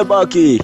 Baki.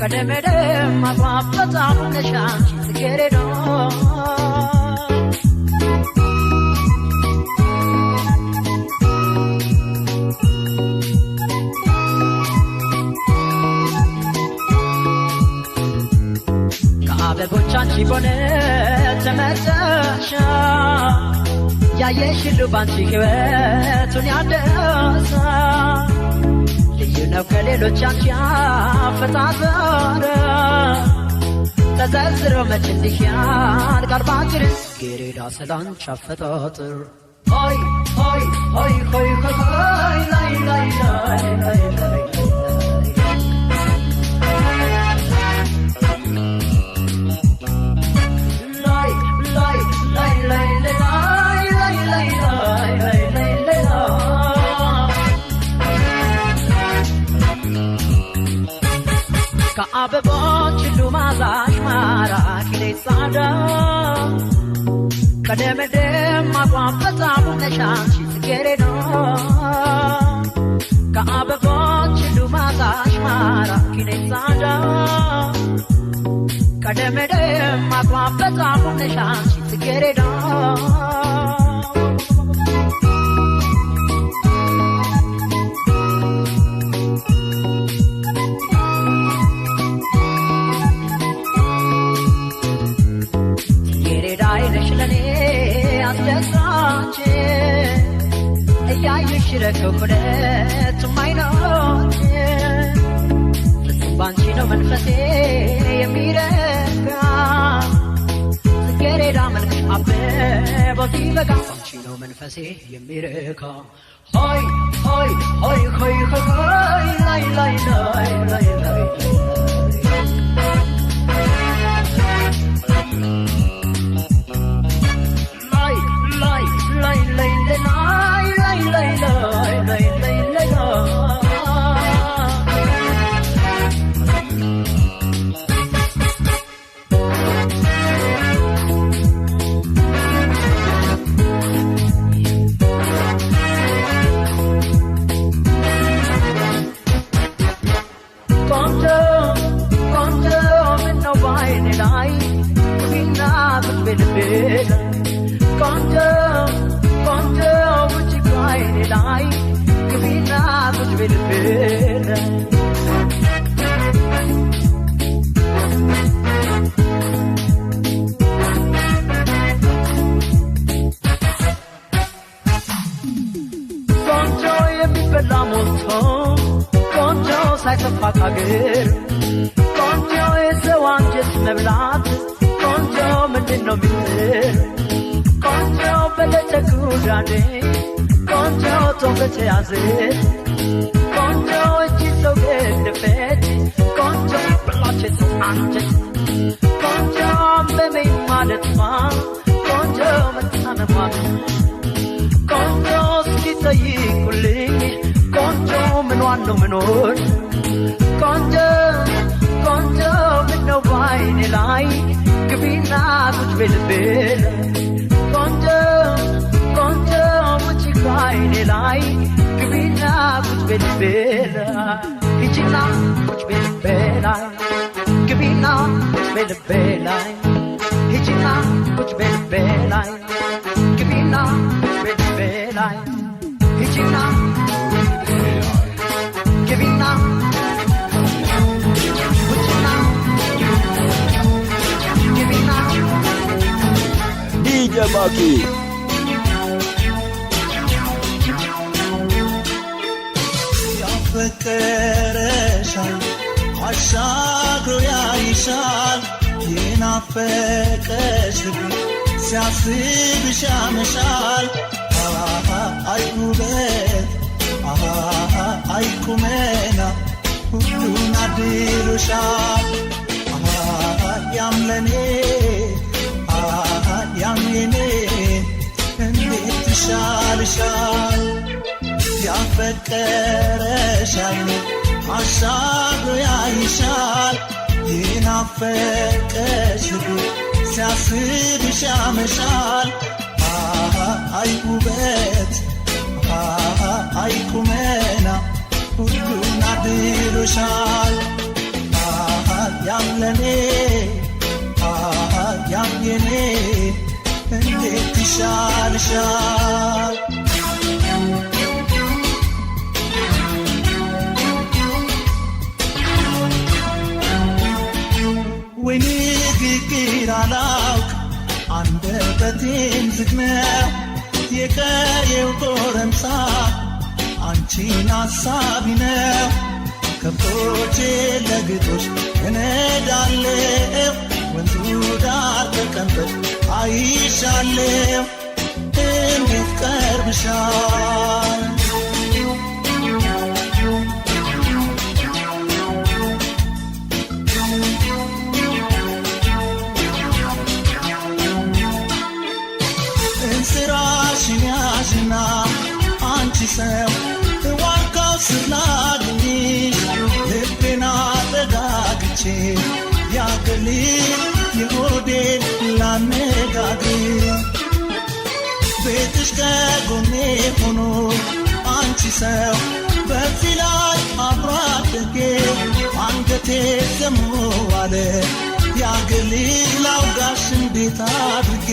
kademedem magwapata neshan tgeredo Bochanchi bonnet temetasha ya yeshilu banchi kwetu nyadasa liyu na kelelo chancha fatazara tazazro machindiyan garbatir gerida salan chafatatir hoy hoy hoy hoy hoy lay lay lay lay lay Abeboch lumazash maraki le sada kademedem magwapata neshan tgeredo ka abeboch lumazash maraki le sada kademedem magwapata neshan tgeredo Shirako my note Banchino manfase yamireka Get it on abe botiva Banchino manfase yamireka Hoy hoy hoy hoy hoy lay lay lay lay lay DJ Maki Yafakarashal Ashagro yaishal Yinafakash Siasib shamashal Ay ubed Ay kumena Huduna dirushal Yamlene Yamine Endet shal shal Yafakarashal Ashagro yaishal Yinafakash Siasib shamashal Ay ubed Ay kumena Huduna dirushal እንዴት ይሻልሻል ወይ ንግግር አላውቅ አንደበቴም ዝግ ነው የቀየው ጎረምሳ አንቺን አሳቢ ነው ከብቶቼ ለግጦሽ እነዳለሁ ወንዙ ዳር ተቀምጠሽ አይሻለሁ እንዴት ቀርብሻል እንስራሽን ያዥና አንቺ ሰው ዋርካው ስር ላግኝሽ ልቤን አረጋግቼ ያገሊል የሆዴን ላነጋግር ቤትሽ ከጎኔ ሆኖ አንቺ ሰው በዚህ ላይ አብሮ አደጌ አንገቴ ዘሞ ዋለ ያገሊል አውጋሽ እንዴት አድርጌ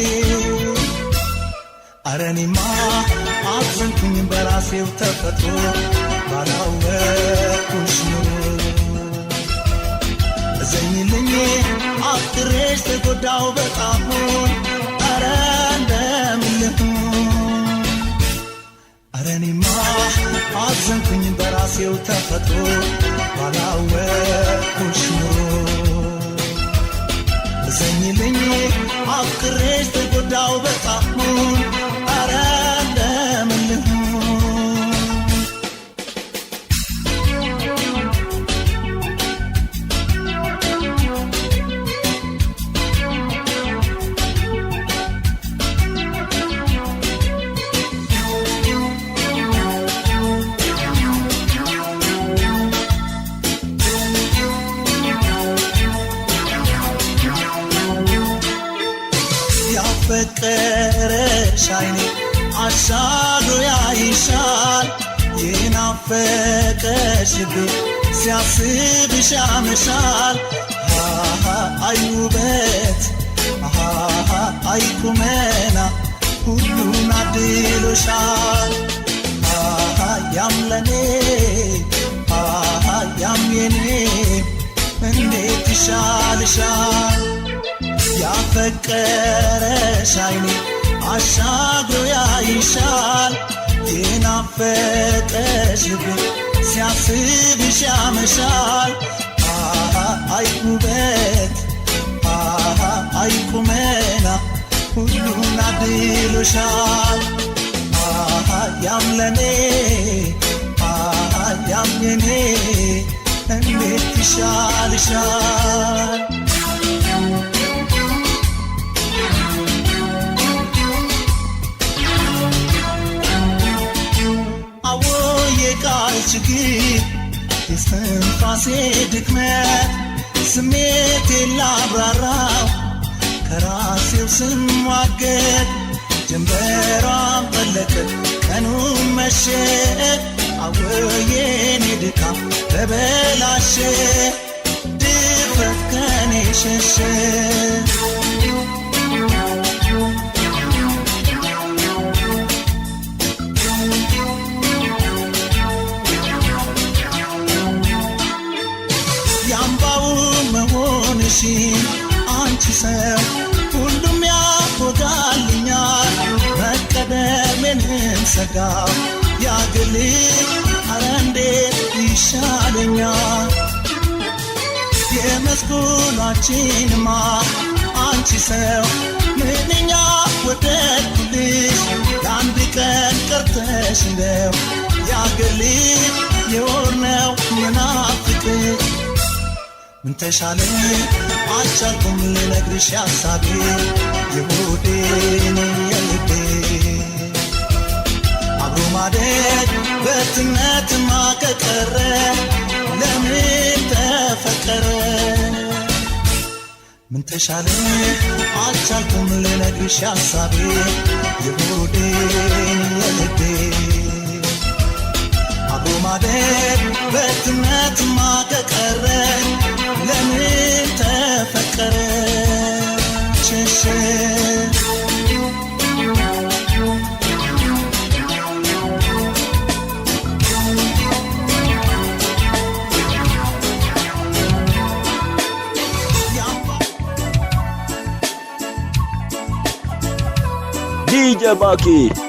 አረኔማ አዘንኩኝ በራሴው ተፈጥሮ ባላወቅኩሽ ኑሮ እዘኝልኝ አፍቅሬሽ ተጎዳው በጣም አረ እንደምልሁን አረኔማ አዘንኩኝ በራሴው ተፈጥሮ ባላወቅኩሽ ኑሮ እዘኝልኝ አፍቅሬሽ ተጎዳው በጣም አረ እንደምልሁን ያፈቀረሽ አይኔ አሻግሮ ያይሻል የናፈቀሽ ልቤ ሲያስብሽ ያመሻል አይ ውበት አይ ቁመና ሁሉን አድሎሻል ያም ለኔ ያም የኔ እንዴት ይሻልሻል ያፈቀረሽ አይኔ አሻግሮ ያይሻል የናፈቀሽ ልቤ ሲያስብሽ ያመሻል አይ ውበት አይ ቁመና ሁሉን አድሎሻል ያም ለኔ ያም የኔ እንዴት ይሻልሻል የቃል ችግር የስትንፋሴ ድክመት ስሜቴን ላብራራው ከራሴው ስሟገት ጀንበሯን ጠለቀች ቀኑን መሸ አወየኔ ድካም ተበላሸ ድፍረት ከኔ ሸሸ አንቺ ሰው ሁሉም ያፎጋልኛል መቀደሜንም ሰጋው ያግልኝ አረ እንዴት ይሻለኛል የመስኩናችንማ አንቺ ሰው ምንኛ ወደድኩልሽ ለአንድ ቀን ቀርተሽ እንደው ያግልኝ የወርነው ምናፍቅሽ ምን ተሻለኝ አልቻልኩም ልነግርሽ ሐሳቤ የሆዴን የልቤ አብሮ ማደግ በትነትማ ከቀረ ለምን ተፈቀረ ምን ተሻለኝ አልቻልኩም ልነግርሽ ሐሳቤ የሆዴን የልቤ አብሮ ማደግ በትነትማ ከቀረ ለምን ተፈቀረ ሸሸ DJ Baki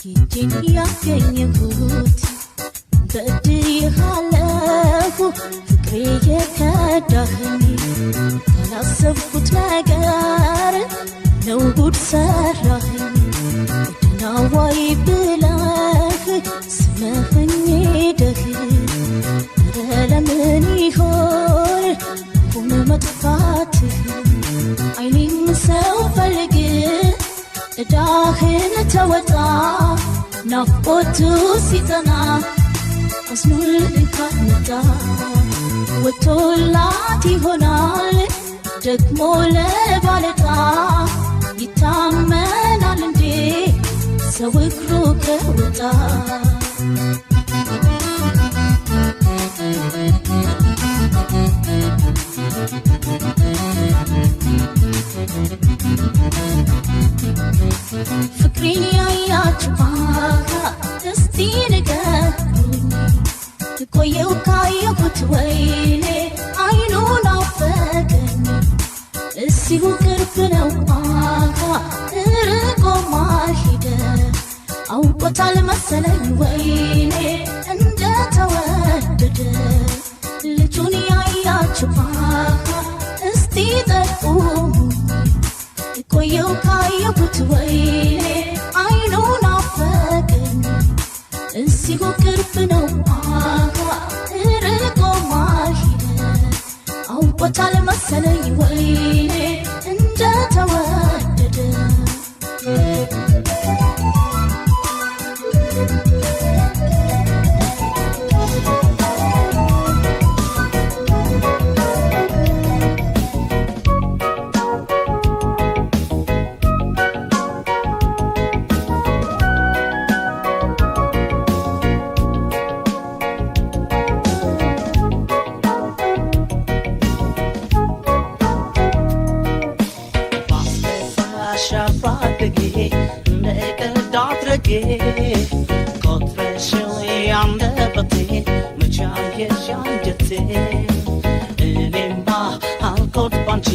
ኪችን ያገኘሁት በድያለሁ ፍቅሬ የከዳኸኝ ያላሰብኩት ነገር ነው ጉድ ሰራኸኝ ናዋይ ብለህ ስመኸኝ ሄደህ ለምን ይሆን ቁም መጥፋትህ አይኔም ሰው ፈልግ እዳህን ተወጣ ናፍቆቱ ሲጠና አዝኖልህ ካልመጣ ወጥቶላት ይሆናል ደግሞ ለባለጣ ይታመናል እንዴ ሰው እግሩ ከወጣ ፍቅሬን ያያችሁ እስቲ ንገሩኝ ቆየው ካየሁት ወይኔ አይኑን አፈቀኝ እዚሁ ቅርብ ነው ርቆ ማልሄደ አውቆታል መሰለኝ ወይኔ እንደተወደደ ልጁን ያያችሁ እስቲ ጠቁሙ ቆየው ካየሁት ወይኔ አይኑን አፈቀኝ እዚሁ ቅርብ ነው ርቆ ማልሄደ አውቆታል መሰለኝ ወይኔ እንደተወደደ ኮትረሽው ያንደበቴ መቻየሽ አንጀቴ እኔማ አልኮት ባንቺ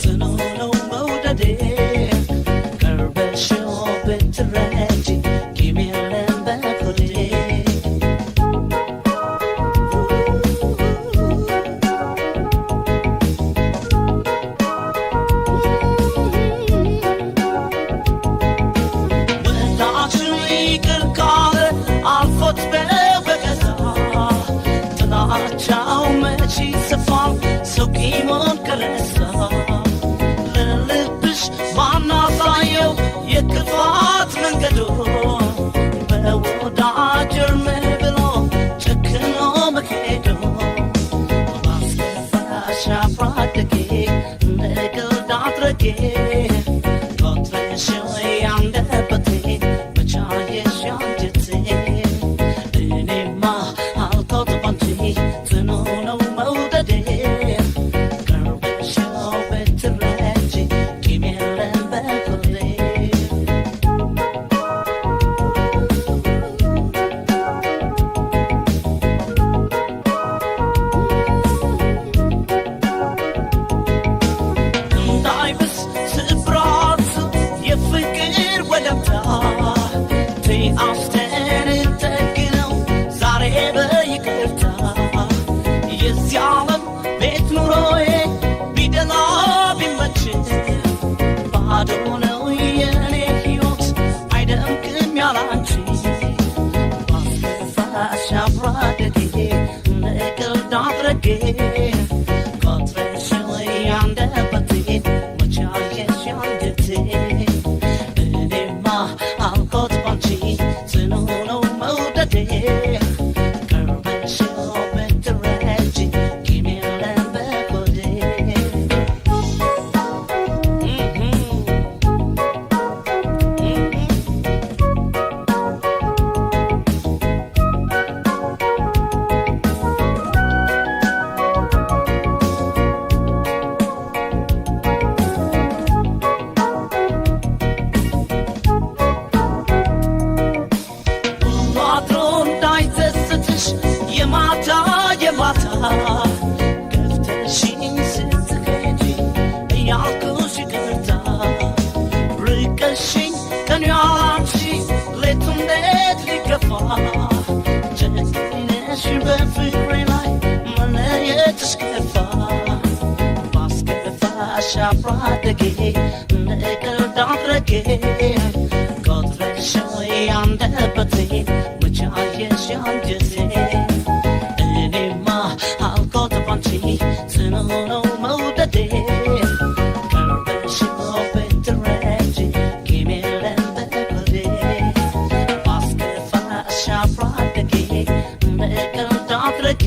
ጽኑ ነው መውደዴ ቀርበሽው ብትረጂ ቂም የለም በሆዴ ጥላቻው መቼ ሰፋል ሰው ቂሙን ከረሳ ለልብሽ ማናሳየው የክፋት መንገዶ በወዳጅ እርም ብሎ ጨክኖ መሄዶ ማስከፋሽ አፍራደጌ እንደግልድ አድረጌ ኮትረሽው ያንደበቴ መቻየሽ አንጀቴ Can you all see? Let them በፍቅሬ ላይ መለየትሽ ከፋ ባስከፋሽ አፍራደጌ እንደቀልድ አድርጌ ቆጥረሽው ያንደበቴን መቼ አየሽ አንጀቴ እኔማ አልቆት ባንቺ ጽኑ ነው መውደዴ ቀርበሽው ብትረጂ ጊሜለን በበዴ ባስከፋሽ አፍራደጌ እንደቀልድ አድርጌ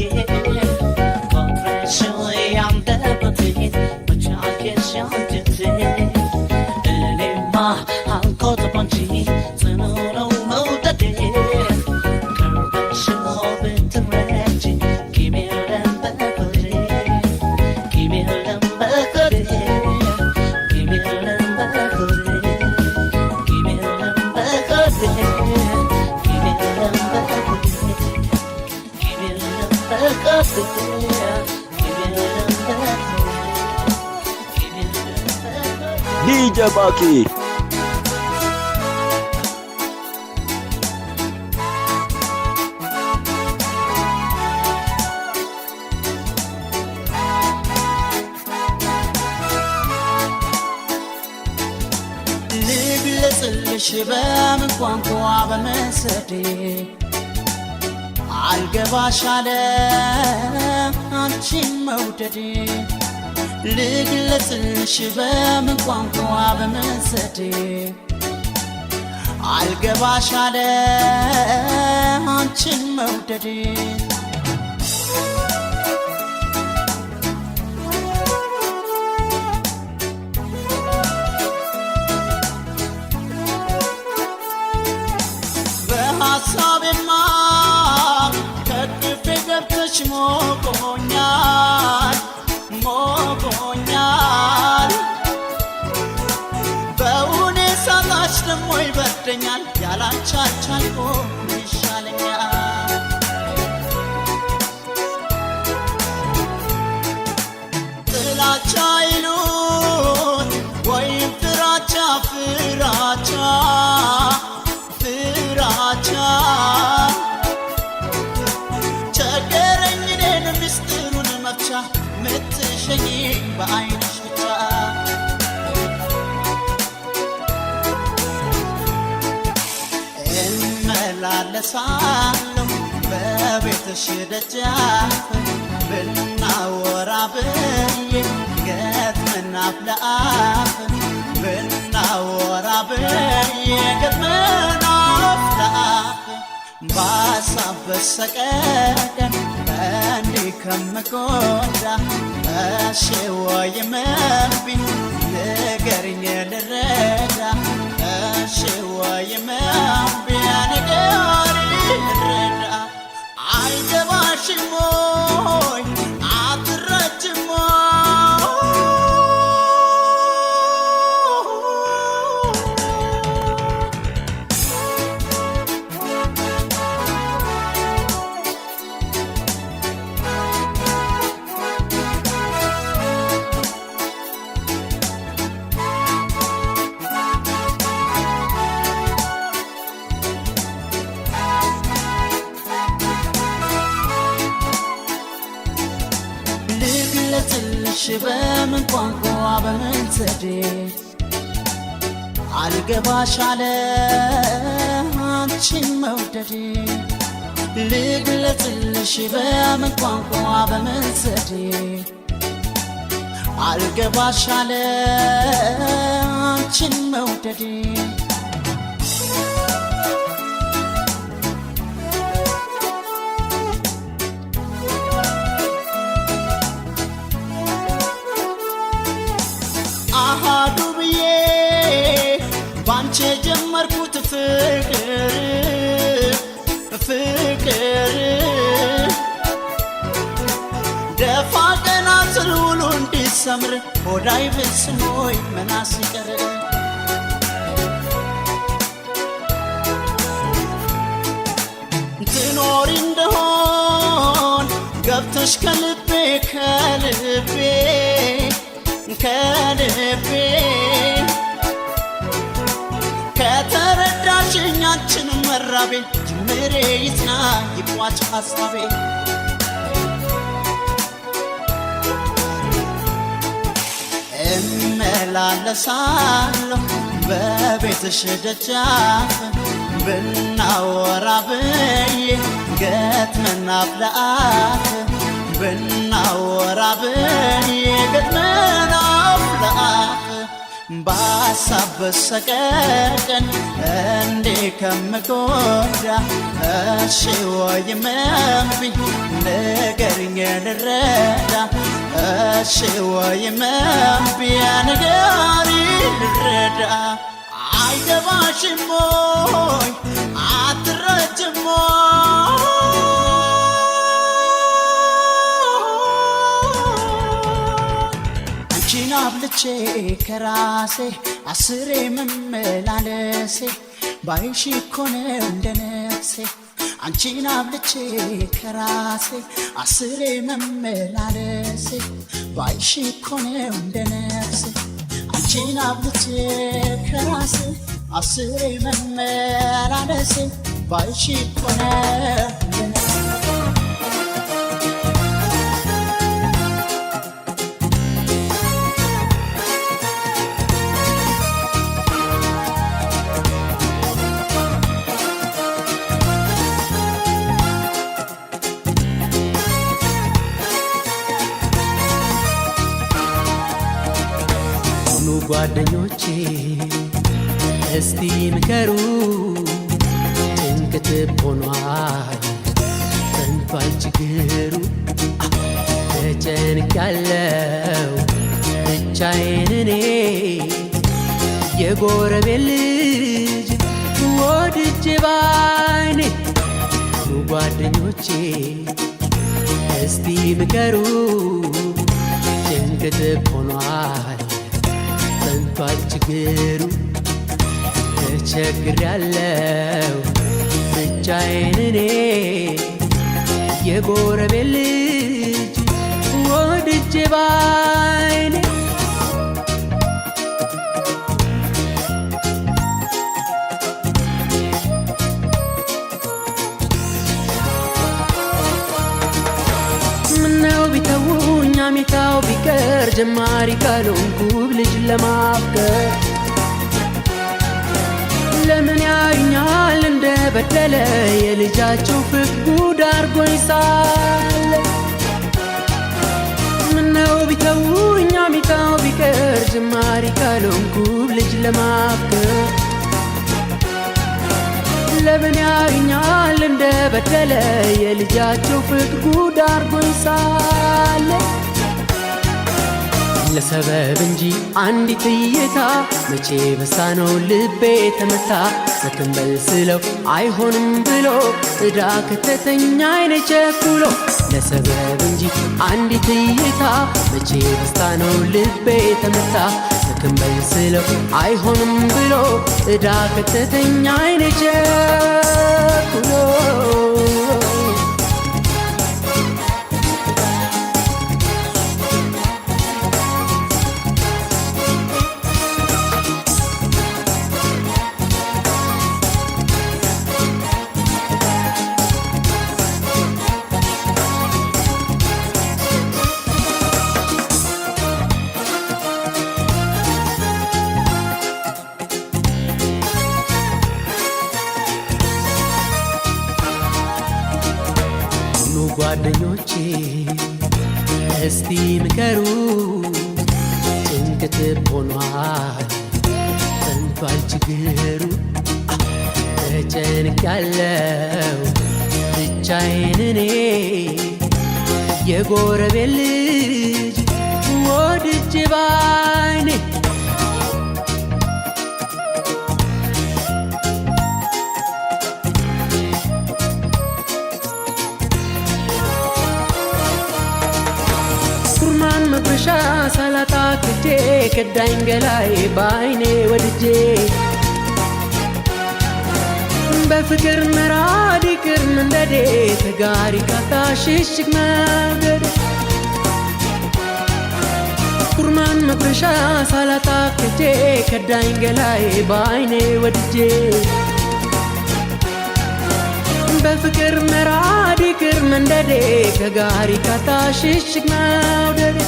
ቆጥረሽው ያንደበቴን መቼ አየሽ አንጀቴ እኔማ አልቆት ባንቺ ጽኑ ነው መውደዴ ቀርበሽው ብትረጂ ጊሜለን በበዴ ጊሜለን በበዴ ጊሜለን በበዴ ጊሜለን በበዴ ጊሜለን በበዴ ጊሜለን በበዴ ጊሜለን በበዴ DJ Baki ልግለጽልሽ በምን ቋንቋ በመሰዴ አልገባሽ አለ አንቺን መውደዴ ልግለጽልሽ በምን ቋንቋ በመሰዴ አልገባሽ አለ አንቺን መውደዴ በሐሳቤማ ከቅፌ ገብተሽ ሞቆኛል ሞቆኛል በውኔ ሳታች ደሞ ይበርደኛል ያላቻቻልቆ ይሻለኛል ጥላቻ ይሉት ወይም ፍራቻ ፍራቻ ፍራቻ ቸገረኝ እኔን ምስጢሩን መፍቻ ምትሸኝ በዓይንሽ ብቻ እመላለሳለሁ በቤትሽ ደጃፍ ብናወራ ብዬ ገጥመን አፍ ለአፍ ብናወራ ብዬ ገጥመን አፍ ለአፍ በሀሳብ በሰቀቀን እንዲህ ከምጎዳ እሺ ወይም እምቢ ንገሪኝ ልረዳ እሺ ወይም እምቢ ንገሪኝ ልረዳ አይገባሽም ወይ አትረጅም ልግለጽልሽ በምን ቋንቋ በምን ዘዴ አልገባሽ አለ አንቺን መውደዴ ልግለጽልሽ በምን ቋንቋ በምን ዘዴ አልገባሽ አለ አንቺን መውደዴ አሃዱ ብዬ ባንቺ ጀመርኩት ፍቅር ደፋ ቀና ስል ውሎ እንዲሰምር ሆዳይ ብስሞይ መናስ ይቀር ትኖሪ እንደሆን ገብተሽ ከልቤ ከልቤ ከልቤ ከተረዳሽኝ አንቺን መራ ራቤ ጅምሬ ይጽና ይቋጭ ሐሳቤ እመላለሳለሁ በቤትሽ ደጃፍ ብናወራ ብዬ ገጥመን አፍ ለአፍ ብናወራ ብዬ ገጥመን አፍ ለአፍ በሐሳብ በሰቀቀን እንዴ ከምጎዳ እሺ ወይም እምቢ ንገሪኝ ልረዳ እሺ ወይም እምቢ ንገሪኝ ልረዳ አይገባሽም ወይ አትረጅም አንቺን አብልጬ ከራሴ አስሬ መመላለሴ ባይሽ እኮ ነው እንደ ነፍሴ አንቺን አብልጬ ከራሴ አስሬ መመላለሴ ባይሽ እኮ ነው እንደ ነፍሴ አንቺን አብልጬ ከራሴ አስሬ መመላለሴ ባይሽ እኮ ነው እንደ ነፍሴ ጓደኞቼ እስቲ ምከሩ ጭንቅት ሆኗል ተንቷል ችግሩ ተጨንቄያለሁ ብቻዬን እኔ የጎረቤት ልጅ ወድጄ ባይኔ ጓደኞቼ እስቲ ምከሩ ጭንቅት ሆኗል ተንቷል ችግሩ ተቸግሬያለሁ ብቻዬን እኔ የጎረቤት ልጅ ወድጄ ባይኔ ምነው ቢተውኝ አሜታው ቢቀር ጀማሪ ካልሆንኩ ልጅ ለማፍቀር ለምን ያዩኛል እንደ በደለ የልጃቸው ፍቅር ጉድ አርጎኝ ሳለ ምነው ቢተውኝ አሜታው ቢቀር ጀማሪ ካልሆንኩ ልጅ ለማፍቀር ለምን ያዩኛል እንደ በደለ የልጃቸው ፍቅር ጉድ አርጎኝ ሳለ ለሰበብ እንጂ አንዲት እይታ መቼ በሳነው ልቤ ተመታ ሰክንበል ስለው አይሆንም ብሎ እዳ ከተተኛ አይኔ ቸኩሎ ለሰበብ እንጂ አንዲት እይታ መቼ በሳነው ልቤ ተመታ ሰክንበል ስለው አይሆንም ብሎ እዳ ከተተኛ አይኔ ቸኩሎ ጓደኞቼ እስቲ ምከሩ ጭንቅት ሆኗል ተንቷል ችግሩ ተጨንቄያለሁ ብቻዬን እኔ የጎረቤት ልጅ ወድጄ ባይኔ መብሻ ሳላጣ ክጄ ከዳኝ ገላይ ባይኔ ወድጄ በፍቅር መራድ ይቅር መንደዴ ተጋሪ ካታሽሽግ መንገድ ኩርማን መብሻ ሳላጣ ክጄ ከዳኝ ገላይ ባይኔ ወድጄ በፍቅር መራድ ይቅር መንደዴ ከጋሪ ካታሽሽግ መውደዴ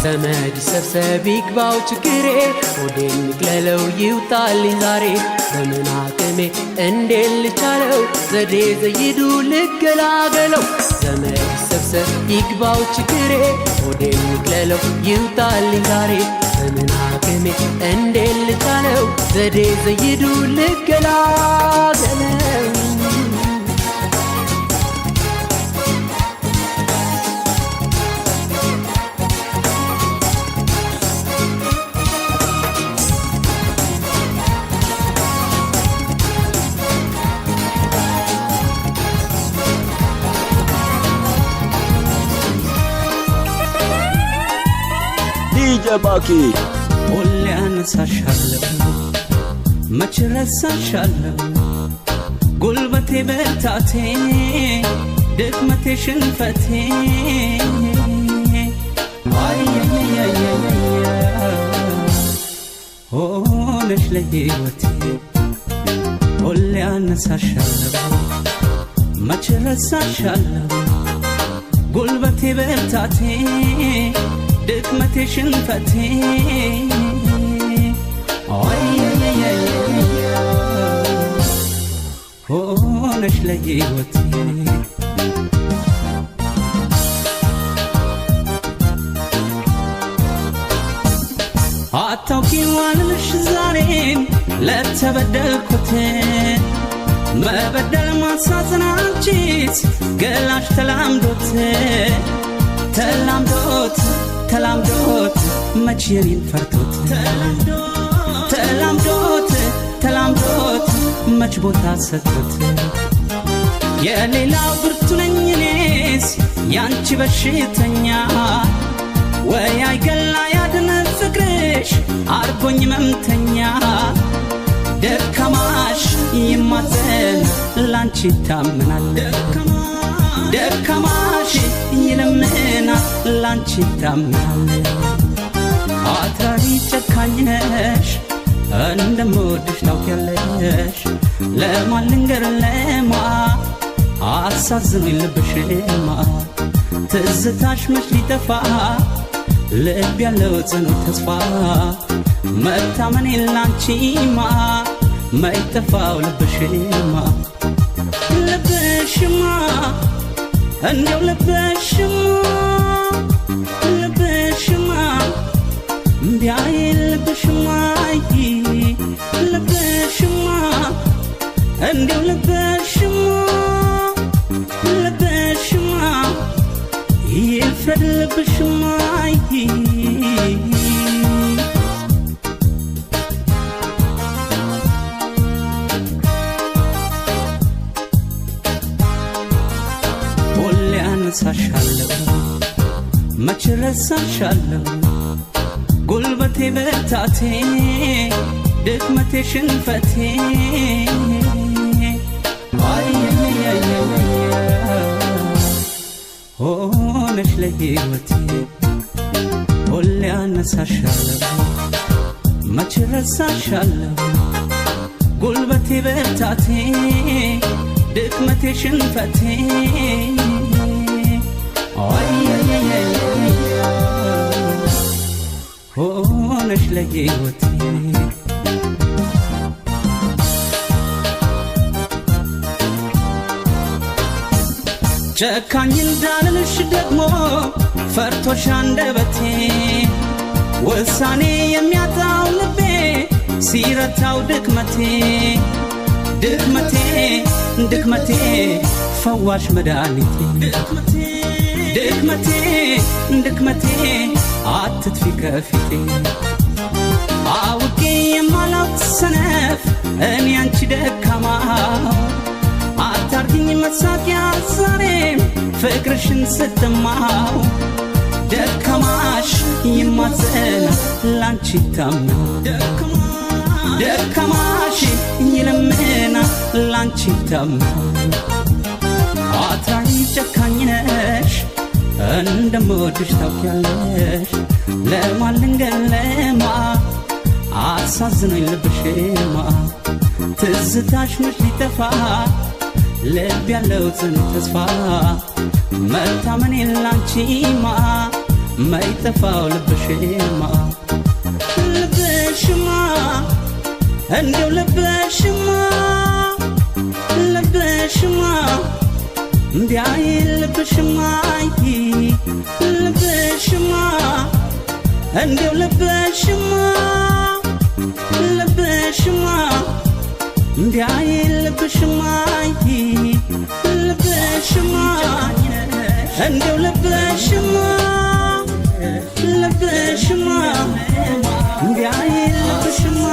ዘመድ ሰብሰብ ይግባው ችግሬ ሆዴን ይቅለለው ይውጣልኝ ዛሬ በምን አቅሜ እንዴት ልቻለው ዘዴ ዘይዱ ልገላገለው ዘመድ ሰብሰብ ይግባው ችግሬ ሆዴን ይቅለለው ይውጣልኝ ዛሬ በምን አቅሜ እንዴት ልቻለው ዘዴ ዘይዱ ልገላገለው ጀባኪ ሁሌ አነሳሻለሁ መች ረሳሻለሁ ጉልበቴ በርታቴ ድክመቴ ሽንፈቴ ሆነሽ ለሕይወቴ ሁሌ አነሳሻለሁ መች ረሳሻለሁ ጉልበቴ በርታቴ ድክመቴ ሽንፈቴ ሆነሽ ለሕይወቴ አታውቂዋለሽ ዛሬም ለተበደልኩት መበደል ማሳዘን አንቺስ ገላሽ ተላምዶት ተላምዶት ተላምዶት መች የኔን ፈርቶት ተላምዶት ተላምዶት መች ቦታ ሰጥቶት የሌላው ብርቱ ነኝ እኔስ ያንቺ በሽተኛ ወይ አይገላ ያድን ፍቅርሽ አርጎኝ መምተኛ ደካማሽ ይማዘን ላንቺ ይታመናል ደካማሽ ይለምናል ላንቺ ይታመናል አትራሪ ጨካኝ ነሽ እንደምወድሽ ታውቂያለሽ ለማን ልንገር ለማ አሳዝኖኝ ልብሽማ ትዝታሽ መች ሊጠፋ ልብ ያለው ጽኑ ተስፋ መታመኔን ላንቺማ ማይጠፋው ልብሽማ ልብሽማ እንደው ልብሽማ ቢያይ ልብሽማ ልብሽማ እንደው ልብሽማ ይፍረድ ልብሽማ ሁሌ አነሳሻለሁ መች ረሳሻለሁ ጉልበቴ በርታቴ ድክመቴ ሽንፈቴ ሆነሽ ለሕይወቴ ሁሌ አነሳሻለሁ መች ረሳሻለሁ ጉልበቴ በርታቴ ድክመቴ ሽንፈቴ ሆነሽ ለሕይወቴ ጨካኝ እንዳልልሽ ደግሞ ፈርቶሽ አንደበቴ ውሳኔ የሚያጣው ልቤ ሲረታው ድክመቴ ድክመቴ ፈዋሽ መድኃኒቴ ድክመቴ አትጥፊ ከፊቴ አውቄ የማላውቅ ሰነፍ እኔ አንቺ ደካማ አታርግኝ መሳቂያ ዛሬም ፍቅርሽን ስትማው ደካማሽ ይማዘን ላንቺ ታምነው ደካማሽ ይለምና ላንቺ ታምነው አትራሪ ጨካኝ ነሽ እንደምወድሽ ታውቂያለሽ ለማን ልንገር ለማ አሳዝኖኝ ልብሽማ ትዝታሽ መች ሊጠፋ ልብ ያለው ጽኑ ተስፋ መታመን የላንቺማ ማይጠፋው ልብሽማ ልብሽማ እንደው ልብሽማ ልብሽማ እንዲያይ ልብሽማ ልብሽማ እንደው ልብሽማ ልብሽማ እንዲያይ ልብሽማ ልብሽማ እንደው ልብሽማ ልብሽማ እንዲያይ ልብሽማ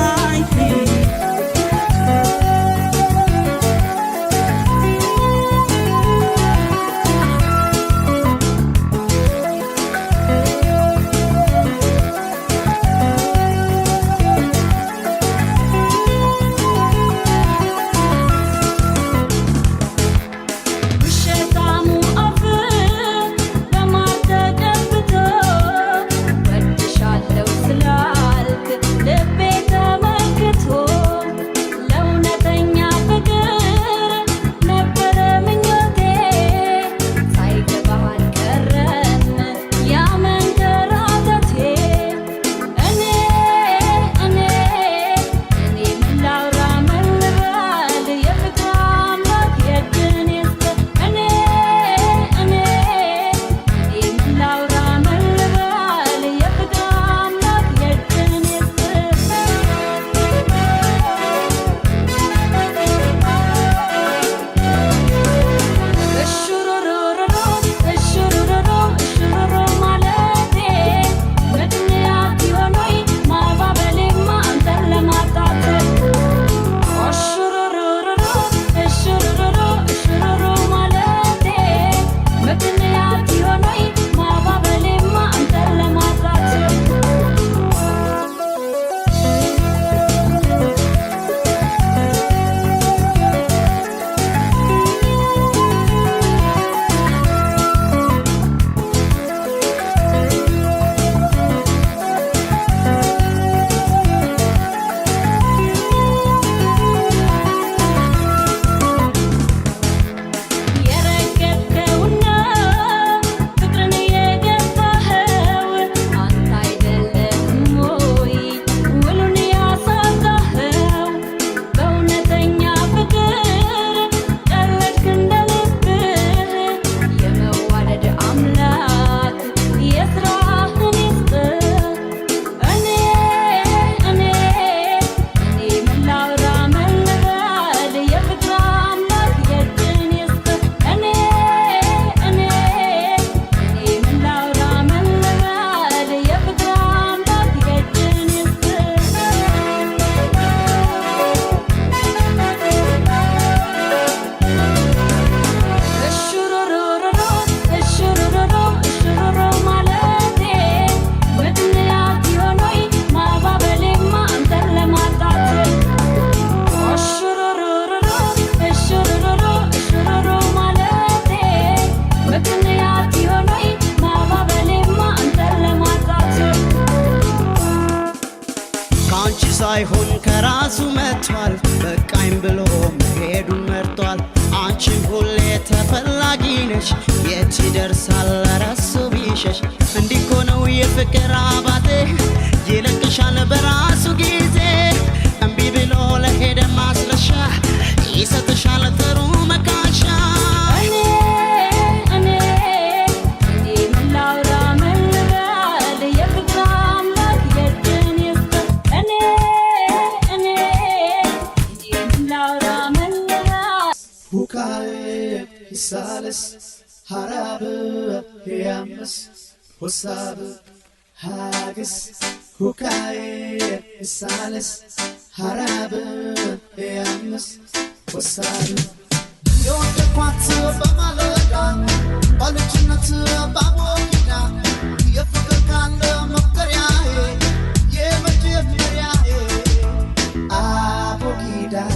ሳይሆን ከራሱ መጥቷል በቃኝ ብሎ መሄዱን መርጧል አንቺም ሁሌ ተፈላጊ ነሽ የት ይደርሳል ረሱ ቢሸሽ እንዲህ እኮ ነው የፍቅር አባቴ ይለቅሻል በራሱ ጊዜ እምቢ ብሎ ለሄደ ማስረሻ ይሰጥሻል ጥሩ መካሻ Salis harab yamas husab hagis hukai salis harab yamas husab yon kwat bamalaga balchnat babokida yefkan mokriyae yemjefriyae abokida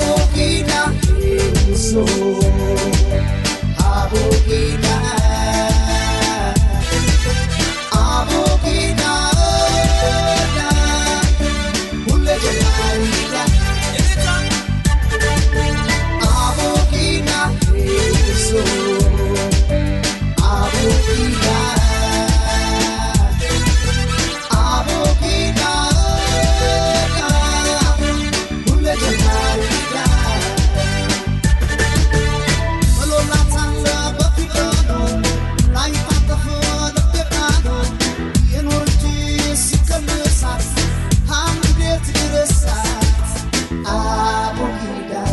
Abogida so Abogida Abogida Ulle Jamarida Abogida so Abogida Abogida Ulle Jamarida Malola tanga bapikano Lai patafu lapekano Yenurji sikamesat Hamdet diresat Abogida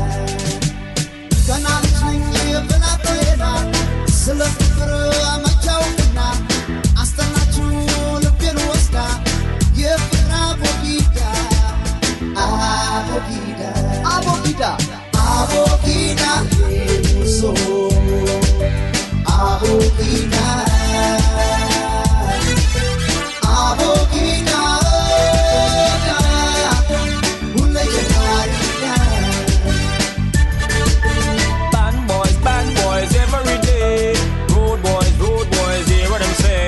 Kanal changi belatena Selefru amachawna Astanachu lepien wasta Yefra Abogida Abogida Abogida Abogida so Abogida Abogida Ulle Jamarida Bad boys every day. Road boys, hear what them say.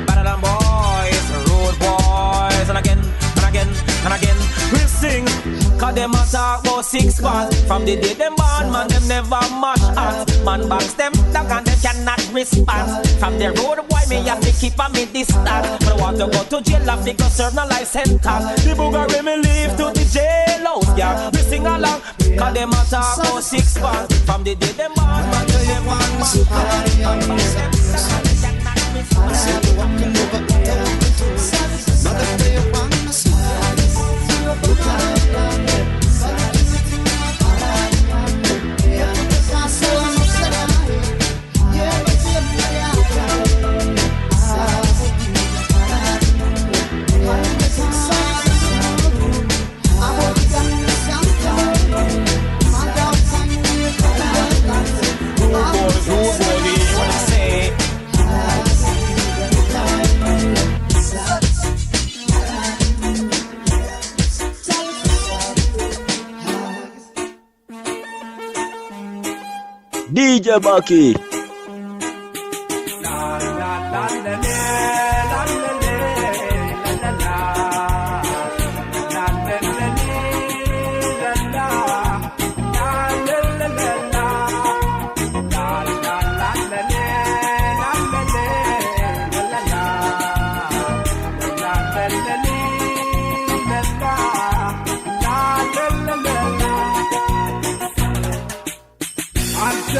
Better than boys, road boys. And again, we'll sing. Cause them a talk about 6 months. From the day them born, man, them never mash hands. Man banks them down and them cannot respond. From the road boy, me have to keep a me distance. But I want to go to jail, I think I serve no life sentence. The booger me leave to the jail house, yeah. We sing along. Cause them a talk about 6 months. From the day them born, man, them never mash hands. Man banks them down and them cannot respond. Road boys, hear what them say. DJ Bucky.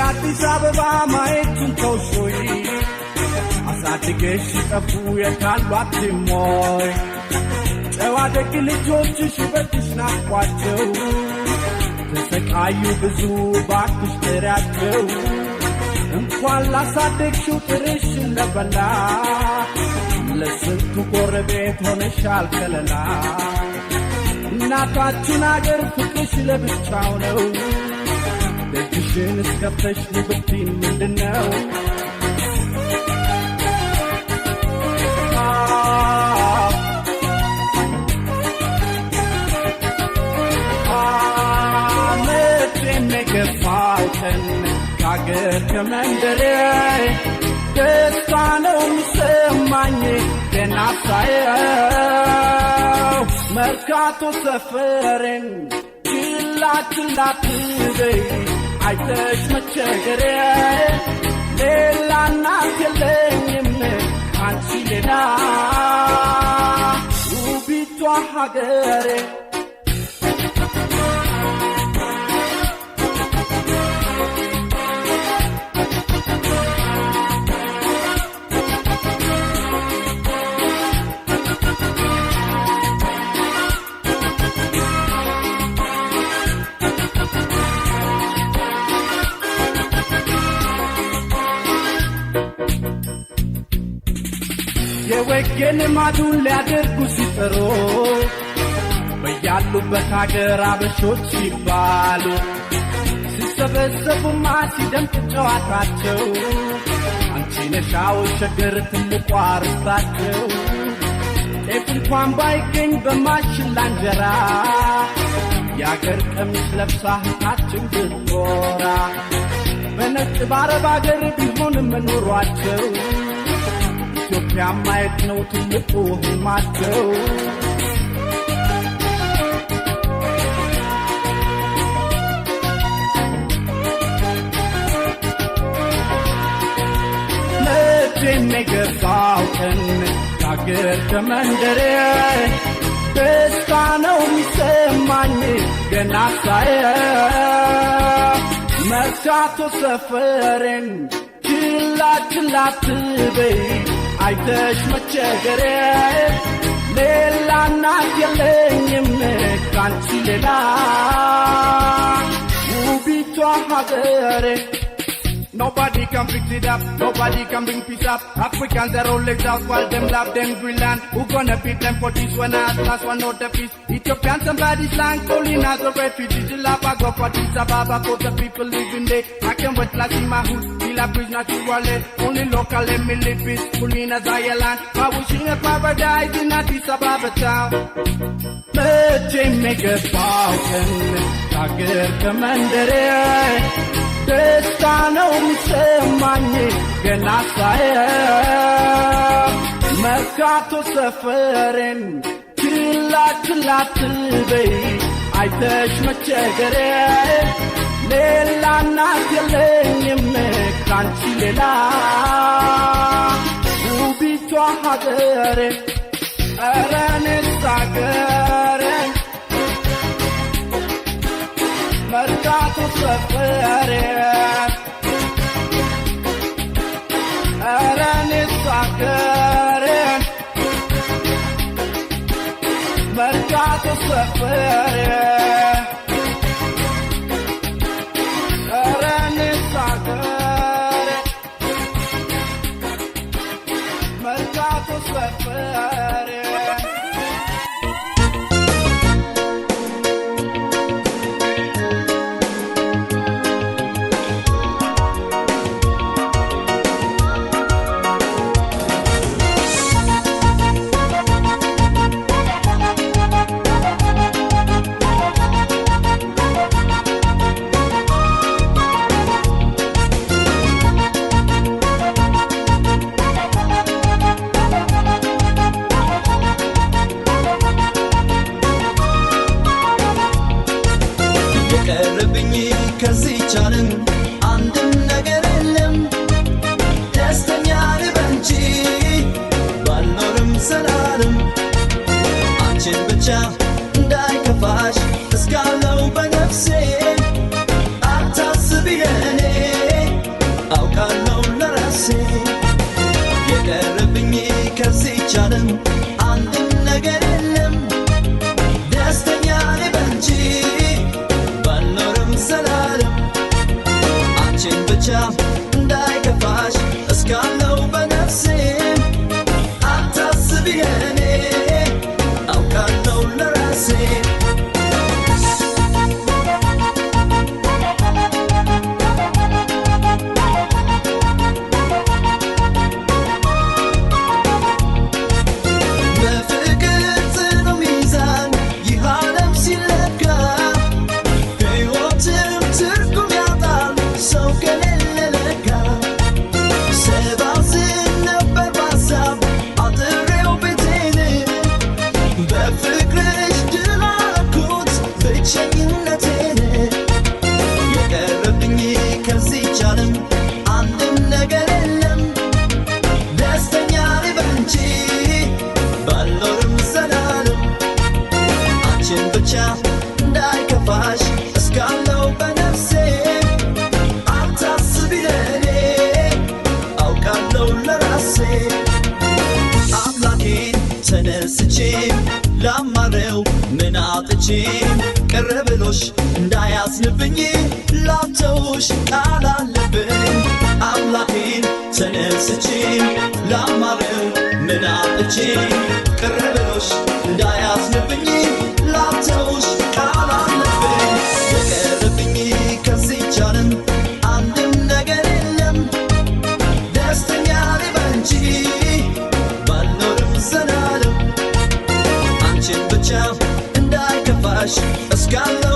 አዲስ አበባ ማየቱን ተውሶይ አሳድገሽ ጠፉ የካሏት ሞይ ጨዋ ደግ ልጆችሽ ውበትሽ ናፍቋቸው ተሰቃዩ ብዙ ባክሽ ጥሪያቸው እንኳን ላሳደግሽው ጥርሽን ለበላ ለስንቱ ጎረቤት ሆነሻል ከለላ እናታችን አገር ፍቅርሽ ለብቻው ነው ደጅሽን እስከፍተሽ ልብትኝ ምንድነው አመቴን ገፋልተን ካገር ከመንደሬ ደስታ ነው የሚሰማኝ ገና ሳየው መርካቶ ሰፈሬን ችላትበይ አይተሽ መቸገሬ ሌላ እናት የለኝም አንቺ ሌላ ውቢቷ ሀገሬ የወገን ማዱን ሊያደርጉ ሲጥሩ በያሉበት ሀገር አበሾች ሲባሉ ሲሰበሰቡማ ሲደምቅ ጨዋታቸው አንቺ ነሻው ሸገር ትልቋ ርስታቸው ጤፍ እንኳን ባይገኝ በማሽላ እንጀራ የአገር ቀሚስ ለብሳ እህታችን ብትኮራ በነጭ በአረብ አገር ቢሆንም ኑሯቸው ኢትዮጵያ ማየት ነው ትልቁ ህልማቸው። ልቤን የገባው ቀን ከአገር ከመንደሬ ደስታ ነው የሚሰማኝ ገና ሳየው መርካቶ ሰፈሬን ችላ ችላ አትበይ አይተሽ መቸገሬ ሌላ እናት የለኝም ካንቺ ሌላ ውቢቷ ሀገሬ. Nobody can fix it up, nobody can bring peace up. Africans are all legs out while them love them Greenland. Who gonna beat them for this one at last one not the peace? Ethiopian somebody's land calling as a refugee. The lava go for this Ababa, for the people living there. I can wait like in my hood, feel a bridge not to wallet. Only local let me live peacefully in a Zion. I wishing a paradise in Addis Ababa town. Let's make a thousand, Tager Commander. ደስታ ነው የሚሰማኝ ገና ሳየው መርካቶ ሰፈሬን ችላ ችላ አትበይ አይተሽ መቸገሬ ሌላ እናት የለኝም ካንቺ ሌላ ውቢቷ ሀገሬ ኧረ እኔስ ሀገሬ Mercato safare Arane sakare Mercato safare Arane sakare Mercato safare ቅርብሎሽ እንዳያስንብኝ ላተውሽ ቃል አለብኝ አምላኬን ተነስቼ ላማረው ምን አጥቼ ቅርብሎሽ እንዳያስንብኝ ላተውሽ ቃል አለብኝ የቀረብኝ ከዚህ ቻለም አንድም ነገር የለም ደስተኛ ነኝ ባንቺ ባልኖርም ዘላለም አንቺን ብቻ እንዳይከፋሽ እስካለው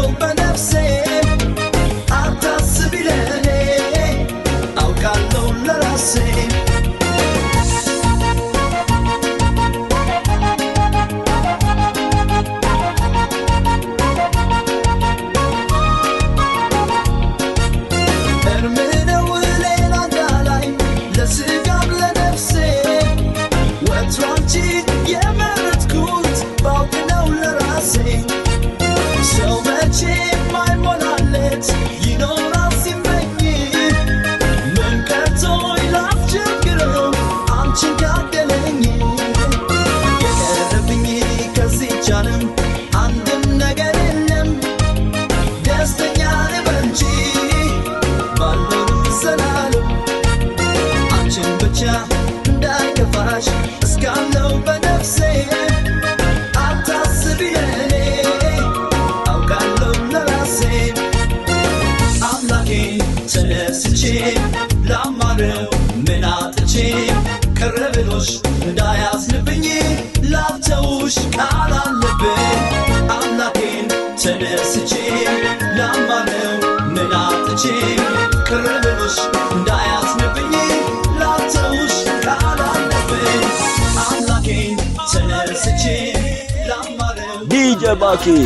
ተነስቼ ላማረው ምን አጥቼ ከረብሎሽ እንዳያዝንብኝ ላተውሽ ቃል አለብኝ አምላኬን ተነስቼ ላማረው ምን አጥቼ ከረብሎሽ እንዳያዝንብኝ ላተውሽ ቃል አለብኝ አምላኬን ተነስቼ ላማረው DJ Baki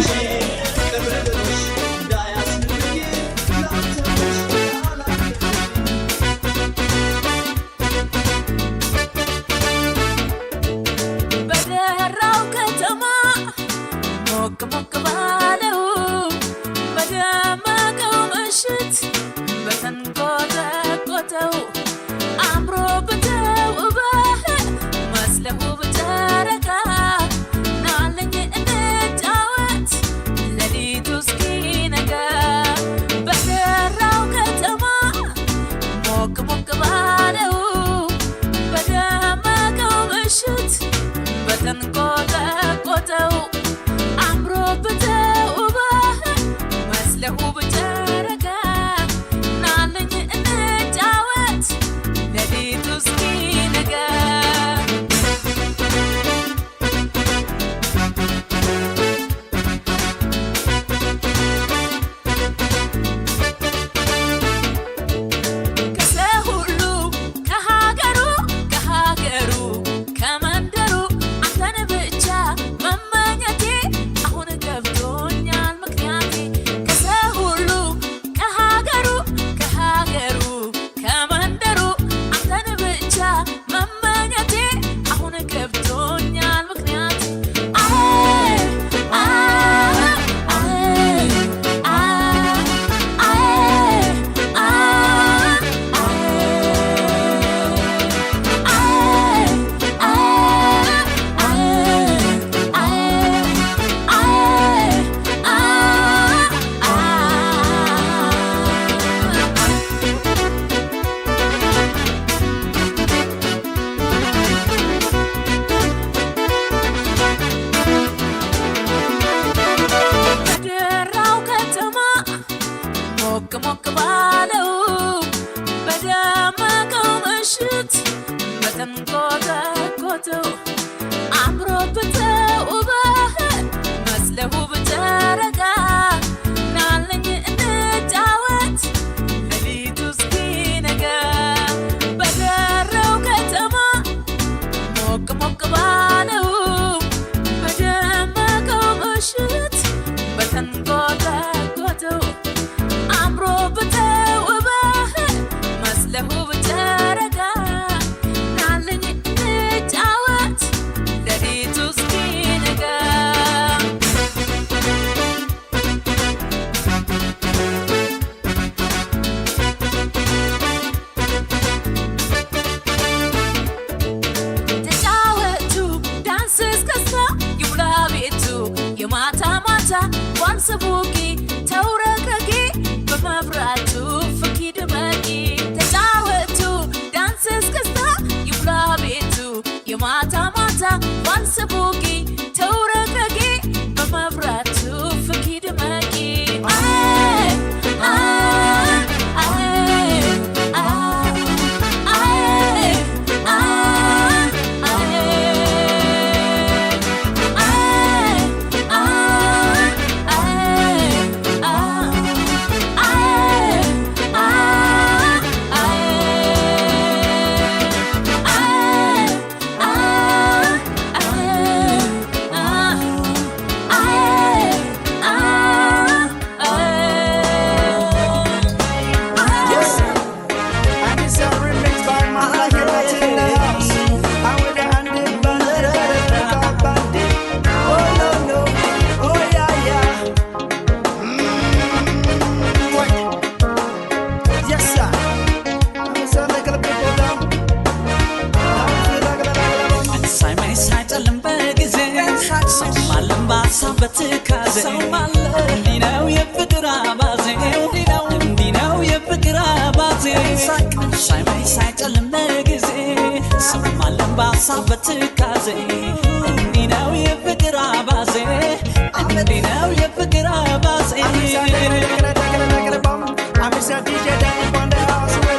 I'm Mr. DJ Danny on the house.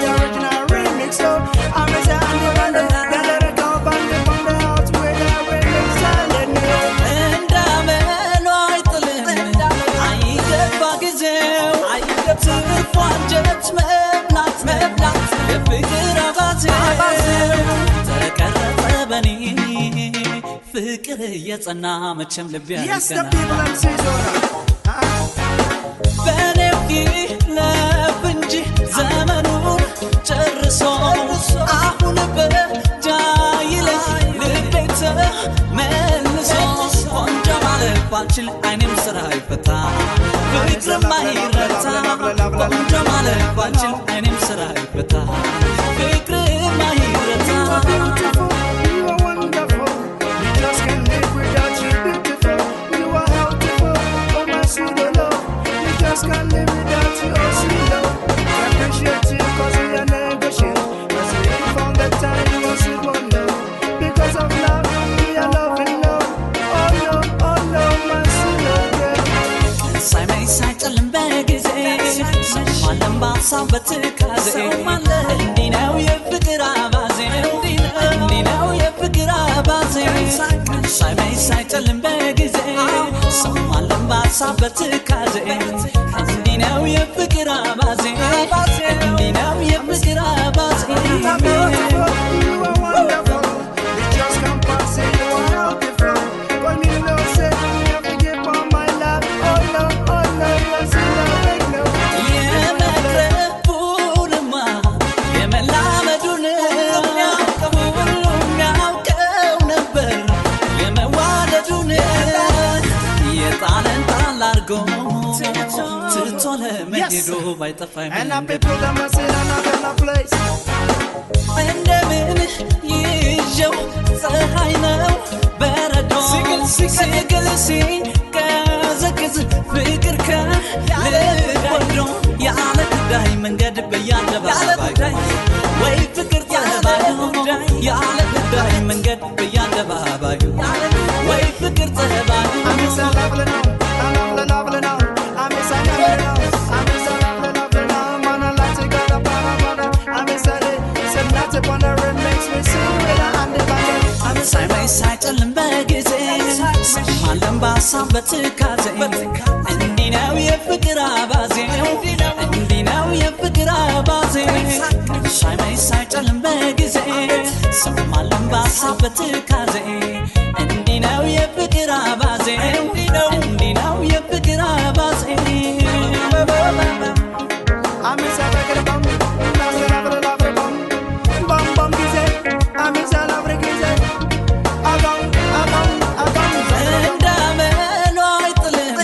የጸና መቼም ልብ Yes, the ያልቀና people and say so now. በኔው ይለፍ እንጂ ዘመኑን ጨርሶ አሁን በጃ ይለኝ ልቤተ መልሶ ቆንጆ ማለት ባልችል አይኔም ስራ ይፈታ ፍቅርም አይረታ ቆንጆ ማለት ባልችል አይኔም ስራ ይፈታ ፍቅርም አይረታ You are wonderful. We just can't live without you, beautiful. You are healthful. Oh, my sweet love. We just can't live without you, oh, sweet love. I appreciate you 'cause we are negotiating. As we found the time, you are sweet one love. Because of love, we are loving love. Oh no, my sweet love, girl. ሳይመኝ ሳይጨልም በጊዜ ሰማለም በሀሳብ በትካዜ እንዲህ ነው የፍቅር አባዜ እንዲህ ነው የፍቅር አባዜ ሳይመኝ ሳይጨልም በጊዜ ሰማለም በሀሳብ በትካዜ እንዲህ ነው የፍቅር አባዜ እንዲህ ነው የፍቅር አባዜ You are wonderful. We just can't pass it. You are healthful. But me know say you have to give all my love. Oh no, my sweet love, no. የመቅረቡንማ የመላመዱን ሁሉም ያውቀው ነበር የመዋደዱን የጣለን ጣል አድርጎ ትቶ ለመሄዱ ባይጠፋኝ And I people them a sit another place. እንደምን ይዤው ፀሐይ ነው በረዶ ሲግል ሲቀዘቅዝ ፍቅር ከልብ ወርዶ ያለ ጉዳይ መንገድ በየአደባባዩ ወይ ፍቅር ተባዩ ያለ ጉዳይ መንገድ በየአደባባዩ ወይ ፍቅር ተባዩ I miss a lovely now. I lovely now. I miss a lovely now. I miss a lovely now. Man, I like to get up on a mother. I miss a day. Said not upon the rim makes me sing with a hand in my head. I miss a ሳይመኝ ሳይጨልም በጊዜ ሰማለም በሀሳብ በትካዜ እንዲህ ነው የፍቅር አባዜ እንዲህ ነው የፍቅር አባዜ ሳይመኝ ሳይጨልም በጊዜ ሰማለም በሀሳብ በትካዜ እንዲህ ነው የፍቅር አባዜ እንዲህ ነው የፍቅር አባዜ I miss a regular bum. Lovely bum. Bum bum gize. I miss a lovely gize. Agam. እንዳመሉ አይጥልም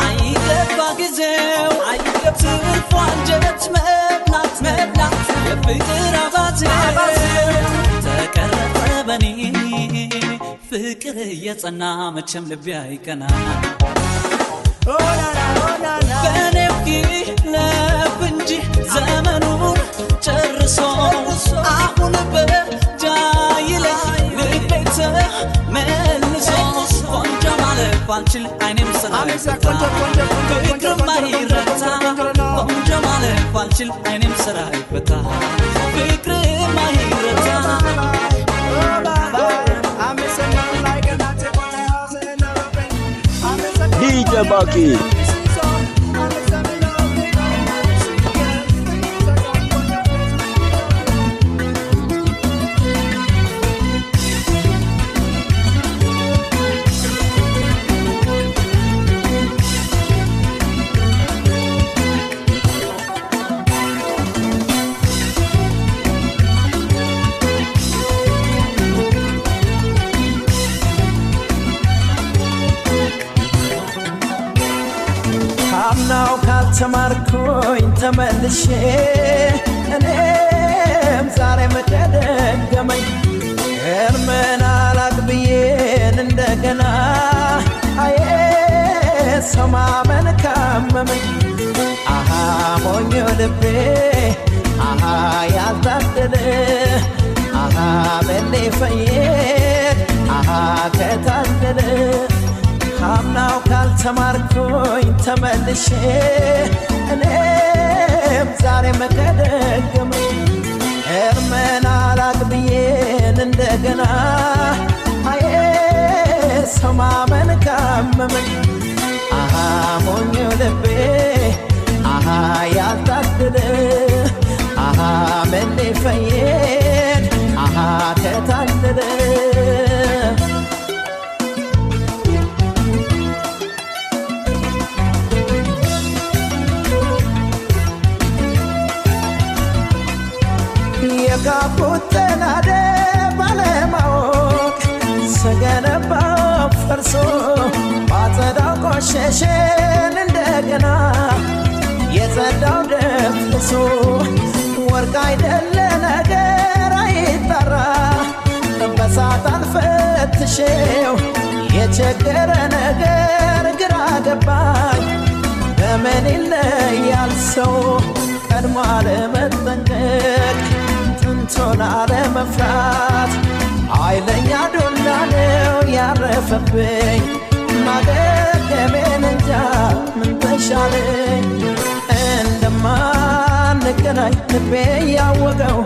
አይገባ ጊዜው ትርፎ አንጀት መብላት የፍቅር አባዜ ተቀረጸ በኔ ፍቅር የጸና መቼም ልቤ አይቀና Oh na na. በኔው ይለፍ እንጂ ዘመኑን ጨርሶ አሁን በጃ ይለኝ ልቤተ መልሶ ቆንጆ ማለት ባልችል አይኔም ስራ ይፈታ ፍቅርም አይረታ ቆንጆ ማለት ባልችል አይኔም ስራ ይፈታ ፍቅርም አይረታ Oh bye. I miss a man like a nut upon the house in a rubbing. I miss a DJ Bucky. አምናው ካልተማርኩኝ ተመልሼ እኔም ዛሬ መደገመኝ እርምን አላቅብዬን እንደገና አዬ ሰው ማመን ካመመኝ አሃ ሞኞ ልቤ አሃ ያልታደለ አሃ በሌ ፈየድ አሃ ከታደለ አምናው ካልተማርኩኝ ተመልሼ እኔም ዛሬ መደገመኝ እርምን አላቅብዬን እንደገና አዬ ሰው ማመን ካመመኝ አሃ ሞኞ ልቤ አሃ ያልታደለ አሃ ምን ሊፈየድ አሃ ከታደለ የካፉት ተናደ ባለማወቅ ስገነባው ፈርሶ ባጸዳው ቆሸሸን እንደገና የጸዳው ደፍልሶ ወርቅ አይደለ ነገር አይጠራ በሳት አልፈትሼው የቸገረ ነገር ግራ ገባኝ በምን ይለያል ሰው ቀድሞ አለመጠንቀቅ ጥንቶን አለመፍራት ኃይለኛ ዱላ ነው ያረፈብኝ ማገገሜን እንጃ ምን ተሻለኝ እንደማንገናኝ ልቤ ያወቀው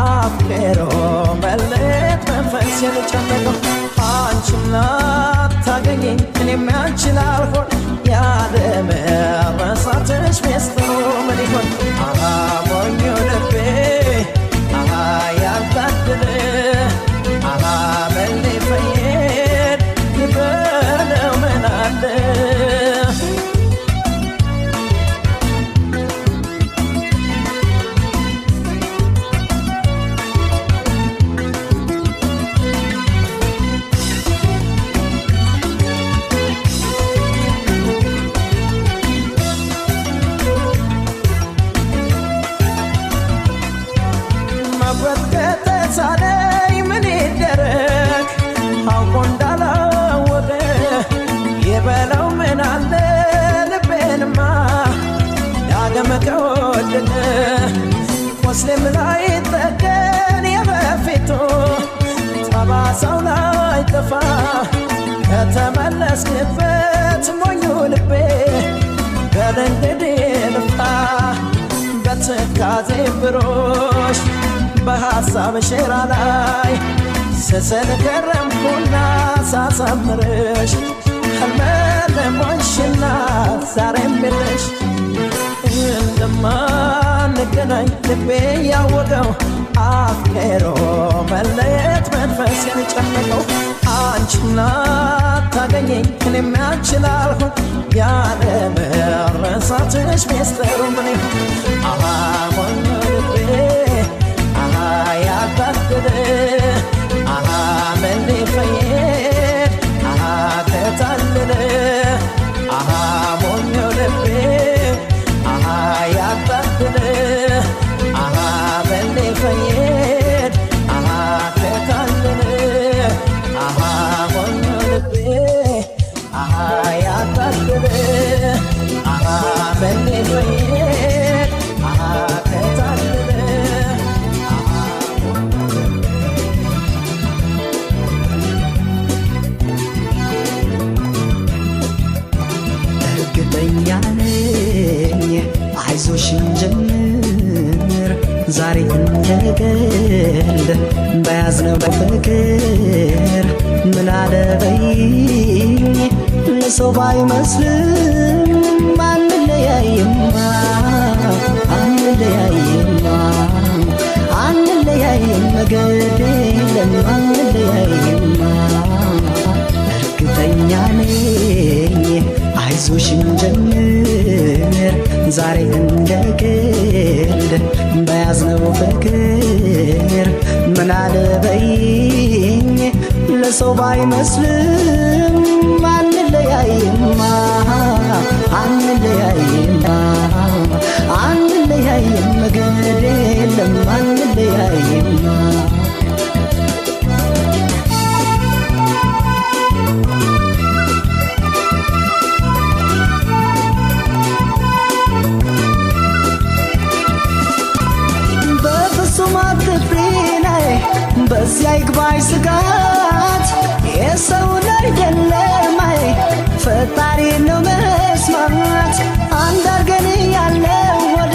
አፍቅሮ መለየት መንፈሴን ጨነቀው አንቺም ላታገኘኝ እኔም ያንቺን አልሆን ያለመረሳትሽ ሚስጥሩ ምን ይሆን ሞኞ ልቤ ያልታደለ መሌ ፈየድ ይበለው ምን አለ ሳለኝ ምን ይደረግ አውቆ እንዳላወቀ የበለው ምን አለ ልቤንማ ዳግም ከወደቀ ቁስሌም ላይ ጠገን የበፊቱ ጠባሳው ላይ ጠፋ ከተመለስክበት ሞኙ ልቤ በል እንግዲህ ልፍታ በትካዜ ብሮሽ በሐሳብ ሼራ ላይ ስስል ከረምኩና ሳሳምርሽ ሕልመለሞንሽና ዛሬም የለሽ እንደማንገናኝ ልቤ ያወቀው አፍቅሮ መለየት መንፈሴን ጨነቀው አንቺም ላታገኘኝ እኔም ያንቺን አልሆን ያለመረሳትሽ ሚስጥሩ ምን ይሆን ሞኞ ልቤ ያልታደለ መሌ ፈየድ ከታለለ ሞኞ ልቤ ያልታደለ መሌ ፈየድ ከታለለ ሞኞ ልቤ ያልታደለ መሌ ፈየድ ከታለለ እርግጠኛ ነኝ አይዞሽን ጀምር ዛሬ እንደገል በያዝነው በፍቅር ምን አለበይኝ ለሰው ባይመስልም አንለያይማ አንለያይም መገድ የለም አንለያይማ እርግጠኛ ነኝ አይዞሽን ጀምር ዛሬ እንደግል በያዝነው ፍቅር ምን አለበይኝ ለሰው ባይመስልም አንለያይማ አንለያይም መገድ የለም አንለያይማ በዚያ ይግባኝ ስጋት የሰውን አይደለም አይ ፈጣሪ ነው መስማት አንድ አርገን ያለው ወደ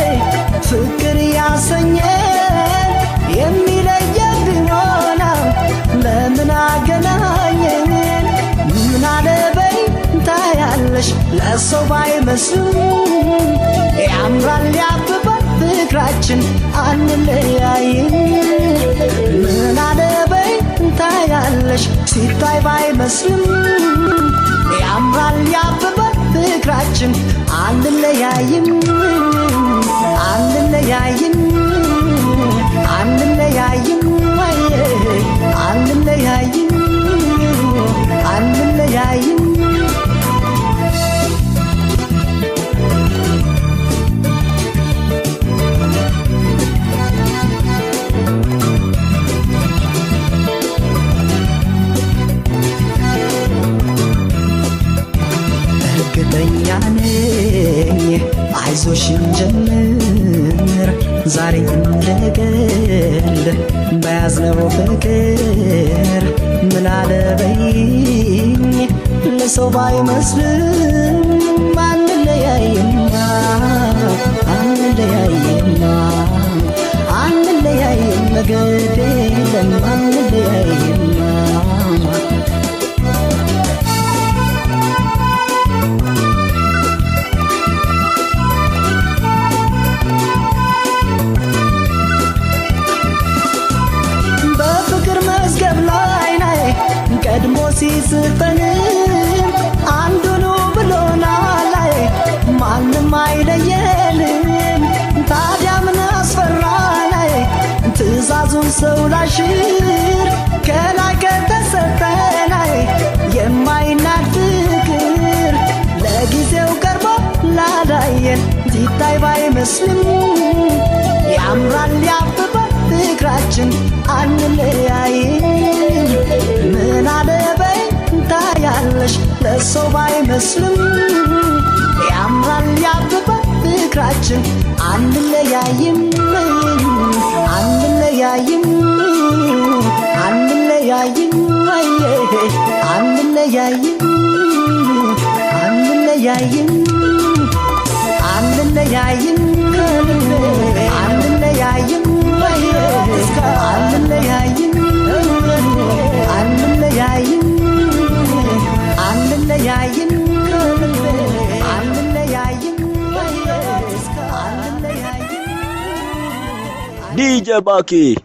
ፍቅር ያሰኘን የሚለየብን ሆና ለምን አገናኘን ምን አለበይ ታያለሽ ለሰው ባይመስልም ያምራል ያብባል ፍቅራችን አንለያይም ምን አለበይ ታያለሽ ሲታይ ባይመስልም ያምራል ያብባል ፍቅራችን አንለያይም አንለያይም ዛሬ እንደገል በያዝነው ፍቅር ምን አለበይኝ ለሰው ባይመስልም አንለያይማ አንለያይማ አንለያይም ግድ የለም አንለያይማ ቀድሞ ሲስጠን አንዱኑ ብሎናል ላይ ማንም አይለየንም ታዲያ ምን አስፈራ ላይ ትእዛዙን ሰው ላሽር ከላይ ከተሰጠን ላይ የማይናድ ፍቅር ለጊዜው ቀርቦ ላዳየን ሲታይ ባይመስልም ያምራል ያብባል ፍቅራችን አንለያይም ምን አለበይ ታያለሽ ለሰው ባይመስልም ያምራል ያብባል ፍቅራችን አንለያይም አንለያይም አንለያይም አንለያይም አንለያይም አንለያይም አንለያይም አንለያይም አንለያይም አንለያይም አንለያይም DJ Baki